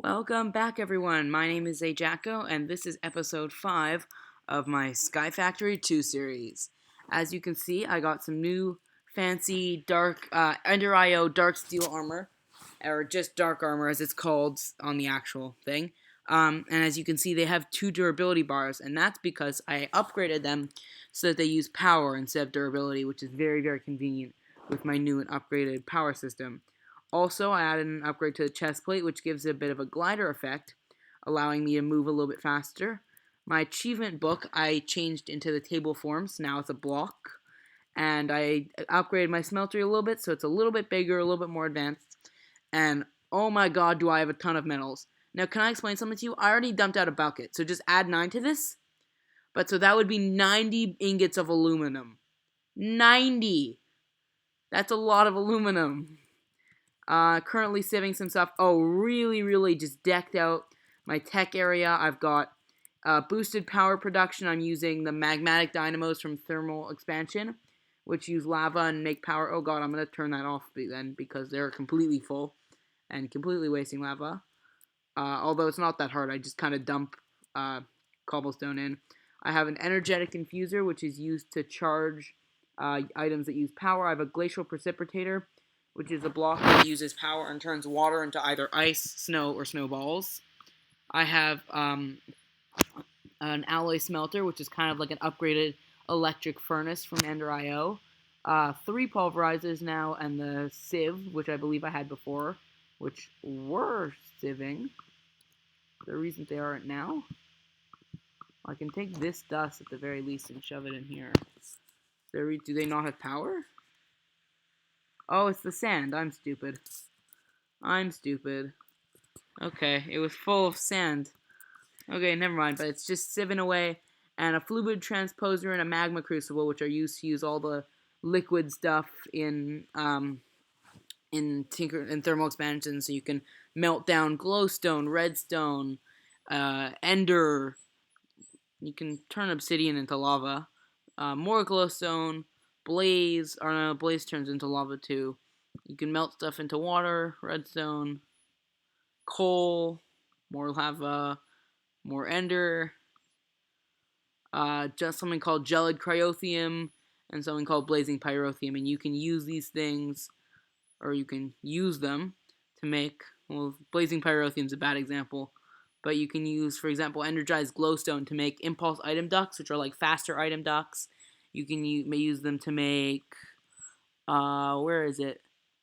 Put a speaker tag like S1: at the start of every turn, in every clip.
S1: Welcome back, everyone. My name is aJaco, and this is episode 5 of my Sky Factory 2 series. As you can see, I got some new fancy dark Ender IO dark steel armor, or just dark armor as it's called on the actual thing. And as you can see, they have 2 durability bars, and that's because I upgraded them so that they use power instead of durability, which is very, very convenient with my new and upgraded power system. Also, I added an upgrade to the chest plate, which gives it a bit of a glider effect, allowing me to move a little bit faster. My achievement book I changed into the table form, so now it's a block. And I upgraded my smeltery a little bit, so it's a little bit bigger, a little bit more advanced. And oh my god, do I have a ton of metals. Now, can I explain something to you? I already dumped out a bucket, so just add 9 to this. But so that would be 90 ingots of aluminum. 90! That's a lot of aluminum. Currently saving some stuff. Oh, really just decked out my tech area. I've got boosted power production. I'm using the magmatic dynamos from thermal expansion, which use lava and make power. Oh god, I'm going to turn that off then because they're completely full and completely wasting lava. Although it's not that hard. I just kind of dump cobblestone in. I have an energetic infuser, which is used to charge items that use power. I have a glacial precipitator, which is a block that uses power and turns water into either ice, snow, or snowballs. I have an alloy smelter, which is kind of like an upgraded electric furnace from Ender IO. 3 pulverizers now, and the sieve, which I believe I had before, which were sieving. The reason they aren't now. I can take this dust at the very least and shove it in here. Do they not have power? Oh, it's the sand. I'm stupid. Okay, it was full of sand. Okay, never mind, but it's just sieving away. And a fluid transposer and a magma crucible, which are used to use all the liquid stuff in thermal expansion, so you can melt down glowstone, redstone, ender. You can turn obsidian into lava. More glowstone, blaze, or no, blaze turns into lava too. You can melt stuff into water, redstone, coal, more lava, more ender, just something called gelid cryothium, and something called blazing pyrotheum. And you can use these things, or you can use them to make, well, blazing pyrotheum is a bad example, but you can use, for example, energized glowstone to make impulse item ducts, which are like faster item ducts. You can use them to make, where is it?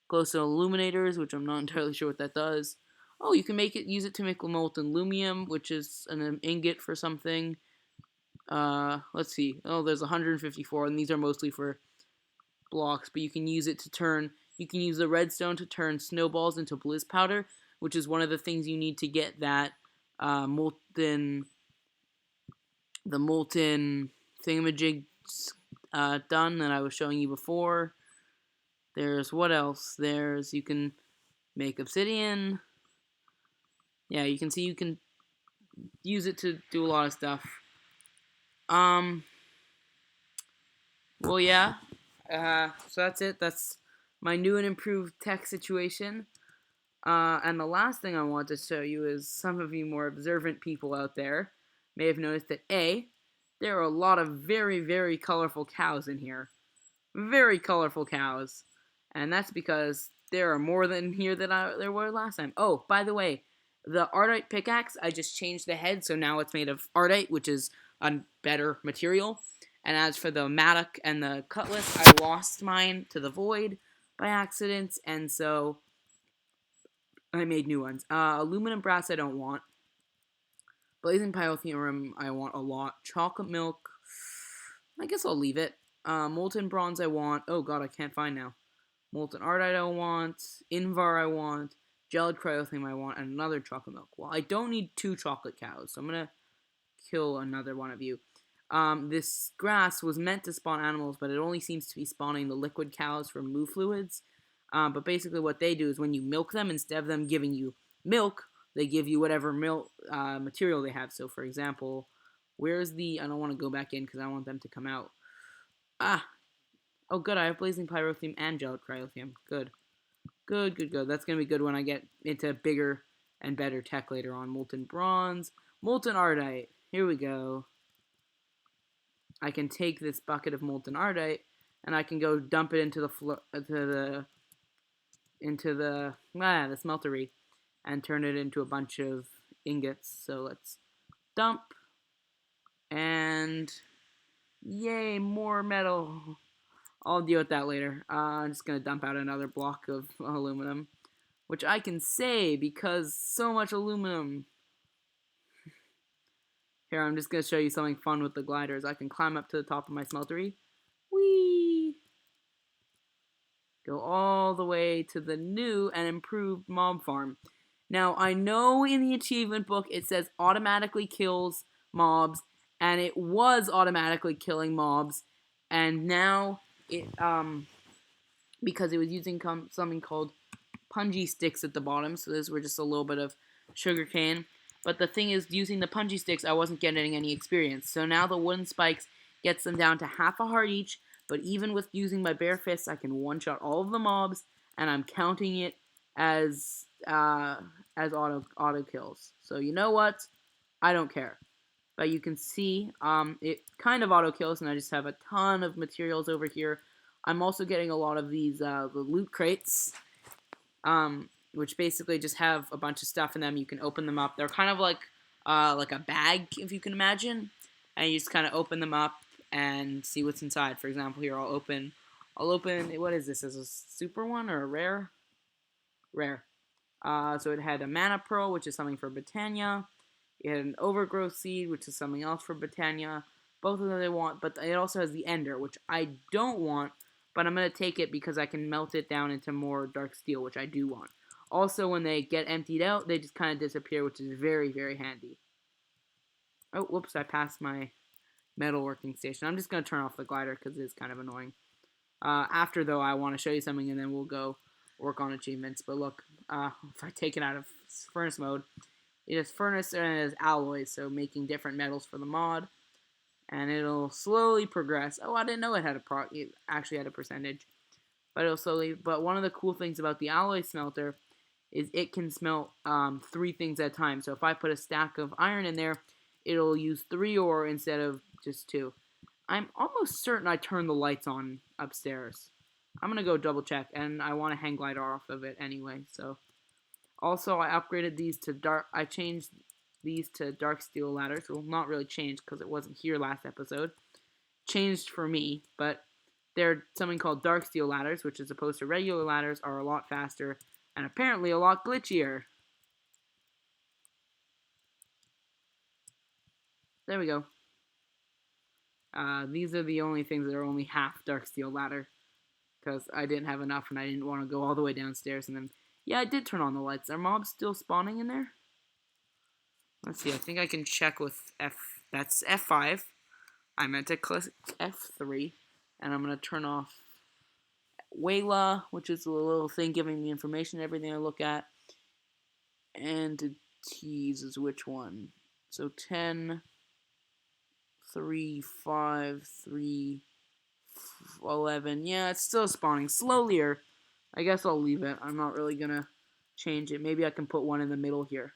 S1: Glowstone illuminators, which I'm not entirely sure what that does. Oh, you can use it to make molten lumium, which is an ingot for something. Let's see. Oh, there's 154, and these are mostly for blocks, but you can use it to turn. You can use the redstone to turn snowballs into bliss powder, which is one of the things you need to get that molten thingamajig done that I was showing you before. There's what else? You can make obsidian. Yeah, you can see you can use it to do a lot of stuff. Well, yeah. So that's it. That's my new and improved tech situation. And the last thing I want to show you is some of you more observant people out there may have noticed that there are a lot of very, very colorful cows in here. Very colorful cows. And that's because there are more than here than there were last time. Oh, by the way, the Ardite pickaxe, I just changed the head, so now it's made of Ardite, which is a better material. And as for the mattock and the cutlass, I lost mine to the void by accident, and so I made new ones. Aluminum brass I don't want. Blazing pyrotheum I want a lot. Chocolate milk, I guess I'll leave it. Molten bronze I want. Oh god, I can't find now. Molten ardite I want. Invar I want. Gelid cryothium I want. And another chocolate milk. Well, I don't need 2 chocolate cows, so I'm gonna kill another one of you. This grass was meant to spawn animals, but it only seems to be spawning the liquid cows from moo fluids. But basically what they do is when you milk them, instead of them giving you milk, they give you whatever milk material they have. So, for example, where's the... I don't want to go back in because I want them to come out. Oh, good. I have blazing pyrotheum and gelid cryothium. Good. That's going to be good when I get into bigger and better tech later on. Molten bronze, molten ardite. Here we go. I can take this bucket of molten ardite and I can go dump it into the smeltery and turn it into a bunch of ingots. So let's dump, and yay, more metal. I'll deal with that later. I'm just gonna dump out another block of aluminum, which I can say because so much aluminum. Here, I'm just gonna show you something fun with the gliders. I can climb up to the top of my smeltery. Whee! Go all the way to the new and improved mob farm. Now, I know in the achievement book it says automatically kills mobs, and it was automatically killing mobs, and now it, because it was using something called punji sticks at the bottom, so those were just a little bit of sugar cane. But the thing is, using the punji sticks, I wasn't getting any experience. So now the wooden spikes gets them down to half a heart each, but even with using my bare fists, I can one-shot all of the mobs, and I'm counting it as auto kills. So you know what? I don't care. But you can see it kind of auto kills, and I just have a ton of materials over here. I'm also getting a lot of these the loot crates, which basically just have a bunch of stuff in them. You can open them up. They're kind of like a bag, if you can imagine, and you just kind of open them up and see what's inside. For example, here I'll open. What is this? Is this a super one or a rare? Rare. So it had a mana pearl, which is something for Britannia. It had an overgrowth seed, which is something else for Britannia. Both of them I want, but it also has the ender, which I don't want, but I'm going to take it because I can melt it down into more dark steel, which I do want. Also, when they get emptied out, they just kind of disappear, which is very, very handy. Oh, whoops, I passed my metalworking station. I'm just going to turn off the glider because it's kind of annoying. After, though, I want to show you something, and then we'll go work on achievements. But look, if I take it out of furnace mode, it is furnace and it is alloys, so making different metals for the mod. And it'll slowly progress. Oh, I didn't know it actually had a percentage. But it'll slowly. But one of the cool things about the alloy smelter is it can smelt 3 things at a time. So if I put a stack of iron in there, it'll use 3 ore instead of just 2. I'm almost certain I turned the lights on upstairs. I'm going to go double check, and I want to hang glider off of it anyway. So also I upgraded these to dark. I changed these to dark steel ladders. Well, not really changed because it wasn't here last episode. Changed for me, but they're something called dark steel ladders, which as opposed to regular ladders are a lot faster and apparently a lot glitchier. There we go. These are the only things that are only half dark steel ladder, because I didn't have enough and I didn't want to go all the way downstairs. And then, yeah, I did turn on the lights. Are mobs still spawning in there? Let's see, I think I can check with that's F5. I meant to click F3, and I'm going to turn off Wayla, which is a little thing giving me information, everything I look at. Entities is which one? So 10, 3, 5, 3, 11. Yeah, it's still spawning slowly. I guess I'll leave it. I'm not really going to change it. Maybe I can put one in the middle here.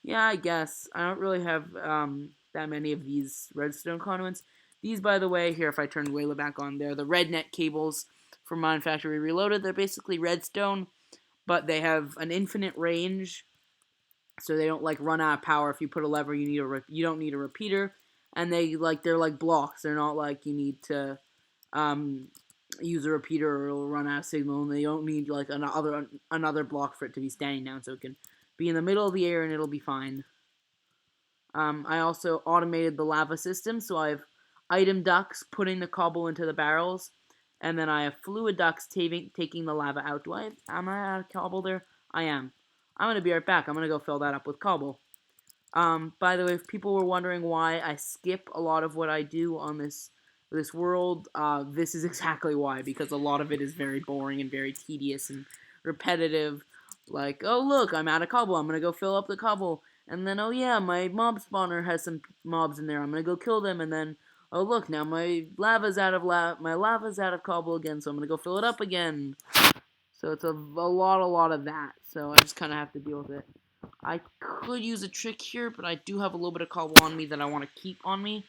S1: Yeah, I guess. I don't really have that many of these redstone conduits. These, by the way, here, if I turn Wayla back on, they're the red net cables from Mine Factory Reloaded. They're basically redstone, but they have an infinite range, so they don't, like, run out of power. If you put a lever, you don't need a repeater, and they're like blocks. They're not like you need to use a repeater or it'll run out of signal, and they don't need, like, another block for it to be standing down, so it can be in the middle of the air and it'll be fine. I also automated the lava system, so I have item ducts putting the cobble into the barrels, and then I have fluid ducts taking the lava out. Am I out of cobble there? I am. I'm going to be right back. I'm going to go fill that up with cobble. By the way, if people were wondering why I skip a lot of what I do on this world, this is exactly why, because a lot of it is very boring and very tedious and repetitive. Like, oh look, I'm out of cobble, I'm gonna go fill up the cobble, and then, oh yeah, my mob spawner has some mobs in there, I'm gonna go kill them, and then, oh look, now my lava's out of cobble again, so I'm gonna go fill it up again. So it's a lot of that. So I just kind of have to deal with it. I could use a trick here, but I do have a little bit of cobble on me that I want to keep on me.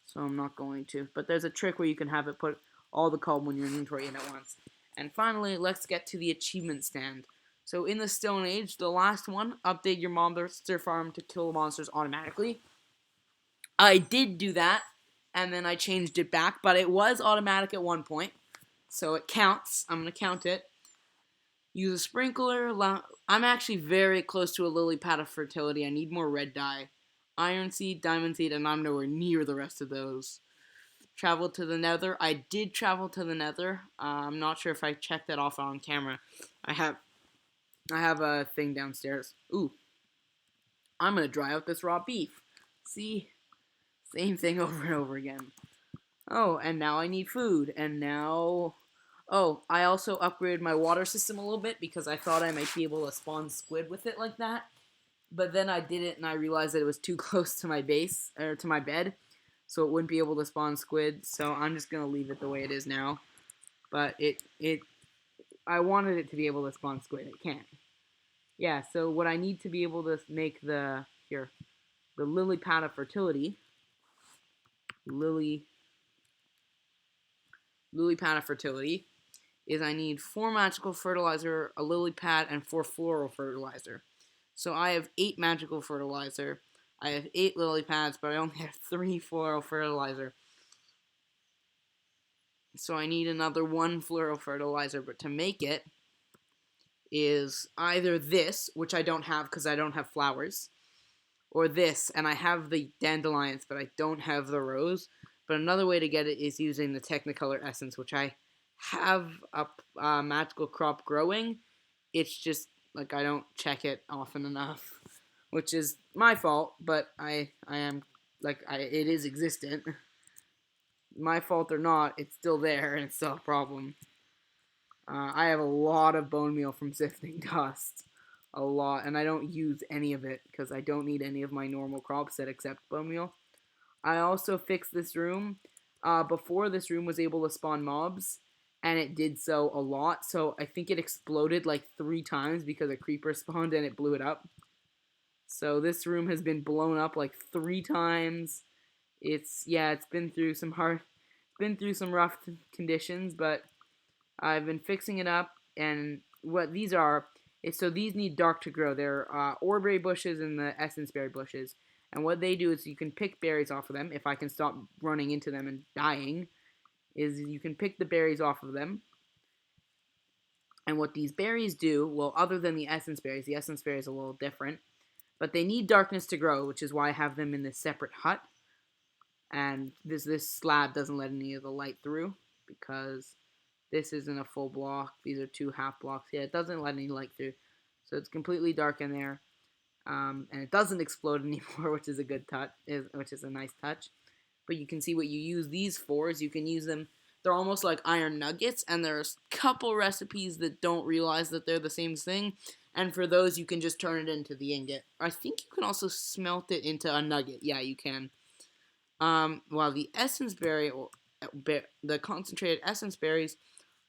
S1: So I'm not going to. But there's a trick where you can have it put all the cobble in your inventory in at once. And finally, let's get to the achievement stand. So in the Stone Age, the last one, update your monster farm to kill monsters automatically. I did do that, and then I changed it back, but it was automatic at one point. So it counts. I'm going to count it. Use a sprinkler. I'm actually very close to a lily pad of fertility. I need more red dye. Iron seed, diamond seed, and I'm nowhere near the rest of those. Travel to the nether. I did travel to the nether. I'm not sure if I checked that off on camera. I have a thing downstairs. Ooh. I'm going to dry out this raw beef. See? Same thing over and over again. Oh, and now I need food. And now... Oh, I also upgraded my water system a little bit because I thought I might be able to spawn squid with it like that. But then I did it and I realized that it was too close to my base, or to my bed. So it wouldn't be able to spawn squid. So I'm just going to leave it the way it is now. But I wanted it to be able to spawn squid. It can't. Yeah, so what I need to be able to make the lily pad of fertility. Lily pad of fertility is I need 4 magical fertilizer, a lily pad, and 4 floral fertilizer. So I have 8 magical fertilizer, I have 8 lily pads, but I only have 3 floral fertilizer. So I need another 1 floral fertilizer, but to make it is either this, which I don't have because I don't have flowers, or this, and I have the dandelions, but I don't have the rose. But another way to get it is using the Technicolor essence, which I have a magical crop growing. It's just like I don't check it often enough, which is my fault. But I am it is existent. My fault or not, it's still there and it's still a problem. I have a lot of bone meal from sifting dust, a lot, and I don't use any of it because I don't need any of my normal crops that accept bone meal. I also fixed this room. Before, this room was able to spawn mobs, and it did so a lot, so I think it exploded like 3 times because a creeper spawned and it blew it up. So this room has been blown up like 3 times. It's been through some rough conditions, but I've been fixing it up, and what these are is, so these need dark to grow. They're orberry bushes and the essence berry bushes. And what they do is you can pick berries off of them. If I can stop running into them and dying, is you can pick the berries off of them. And what these berries do, well, other than the essence berries are a little different, but they need darkness to grow, which is why I have them in this separate hut. And this slab doesn't let any of the light through because this isn't a full block. These are 2 half blocks. Yeah, it doesn't let any light through. So it's completely dark in there. And it doesn't explode anymore, which is a good touch, which is a nice touch. But you can see what you use these for is you can use them. They're almost like iron nuggets, and there's a couple recipes that don't realize that they're the same thing. And for those, you can just turn it into the ingot. I think you can also smelt it into a nugget. Yeah, you can. While the essence berry, or the concentrated essence berries,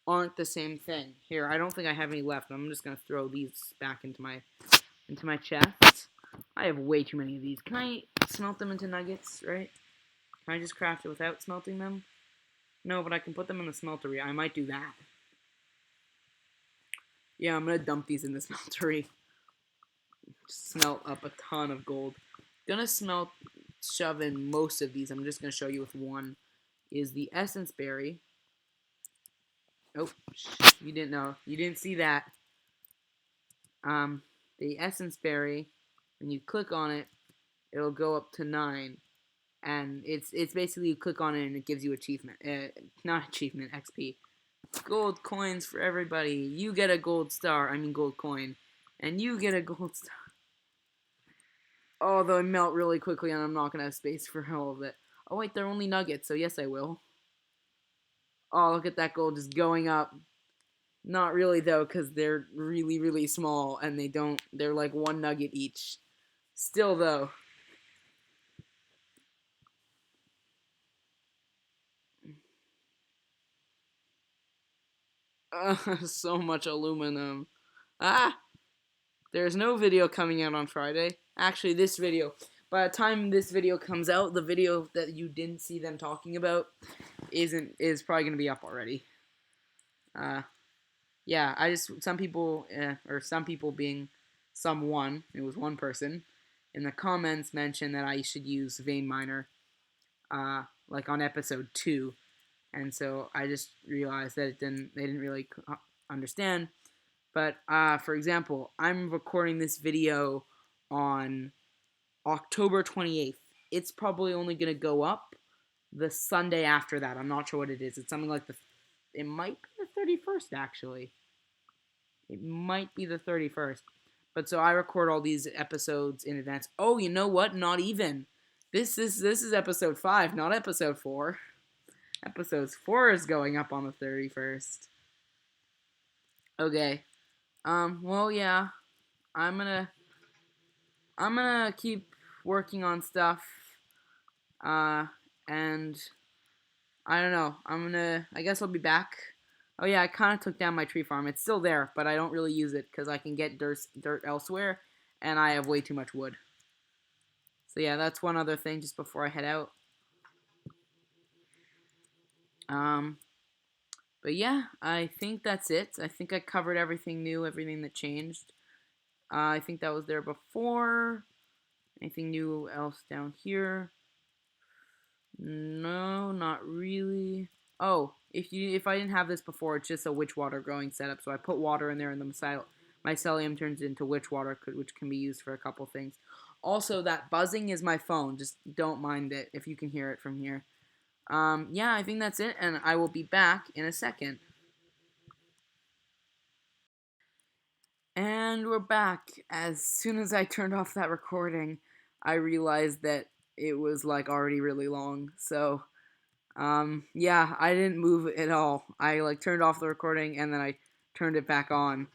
S1: aren't the same thing. Here, I don't think I have any left. I'm just gonna throw these back into my chest. I have way too many of these. Can I smelt them into nuggets, right? Can I just craft it without smelting them? No, but I can put them in the smeltery. I might do that. Yeah, I'm gonna dump these in the smeltery. Smelt up a ton of gold. Gonna shove in most of these. I'm just gonna show you with one. Is the essence berry. Oh, you didn't know. You didn't see that. The essence berry, when you click on it, it'll go up to 9. And it's basically you click on it and it gives you achievement. Not achievement, XP. Gold coins for everybody. You get a gold star. I mean gold coin. And you get a gold star. Oh, they'll melt really quickly and I'm not going to have space for all of it. Oh wait, they're only nuggets, so yes I will. Oh, look at that gold just going up. Not really though, because they're really, really small and they're like 1 nugget each. Still though. So much aluminum. Ah! There's no video coming out on Friday. Actually, this video. By the time this video comes out, the video that you didn't see them talking about is probably gonna be up already. Yeah, some people or some people being someone, it was one person, in the comments mentioned that I should use Vein Miner, like on episode 2, and so I just realized that they didn't really understand. But for example, I'm recording this video on October 28th. It's probably only gonna go up the Sunday after that. I'm not sure what it is. It's something like it might be the 31st actually. It might be the 31st. But so I record all these episodes in advance. Oh, you know what? Not even. This is episode 5, not episode 4. Episode 4 is going up on the 31st. Okay. Well, yeah. I'm gonna keep working on stuff. And I don't know. I guess I'll be back. Oh yeah, I kind of took down my tree farm. It's still there, but I don't really use it because I can get dirt elsewhere, and I have way too much wood. So yeah, that's one other thing just before I head out. But yeah, I think that's it. I think I covered everything new, everything that changed. I think that was there before. Anything new else down here? No, not really. Oh, if I didn't have this before, it's just a witch water growing setup. So I put water in there, and the mycelium turns into witch water, which can be used for a couple things. Also, that buzzing is my phone. Just don't mind it if you can hear it from here. Yeah, I think that's it, and I will be back in a second. And we're back. As soon as I turned off that recording, I realized that it was like already really long. So, yeah, I didn't move at all. I like turned off the recording and then I turned it back on.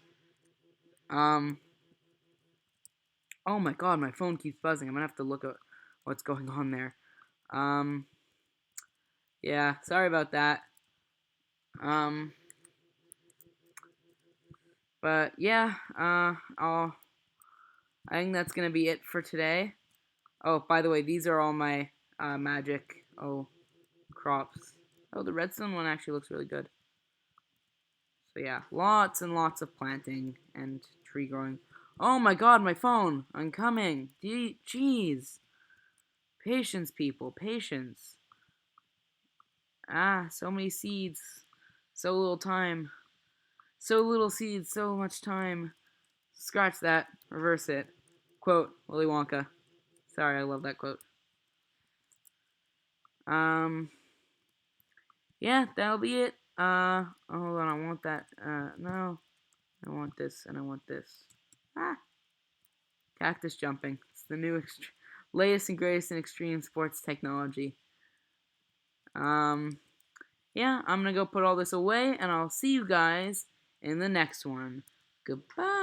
S1: Oh my god, my phone keeps buzzing. I'm gonna have to look at what's going on there. Yeah, sorry about that. But yeah, I think that's gonna be it for today. Oh, by the way, these are all my magic crops. Oh, the redstone one actually looks really good. So yeah, lots and lots of planting and tree growing. Oh my god, my phone! I'm coming! Jeez! Patience, people, patience. Ah, so many seeds. So little time. So little seeds, so much time. Scratch that. Reverse it. Quote, Willy Wonka. Sorry, I love that quote. Yeah, that'll be it. Hold on, I want that. No. I want this, and I want this. Ah! Cactus jumping. It's the new latest and greatest in extreme sports technology. Yeah, I'm gonna go put all this away, and I'll see you guys in the next one. Goodbye!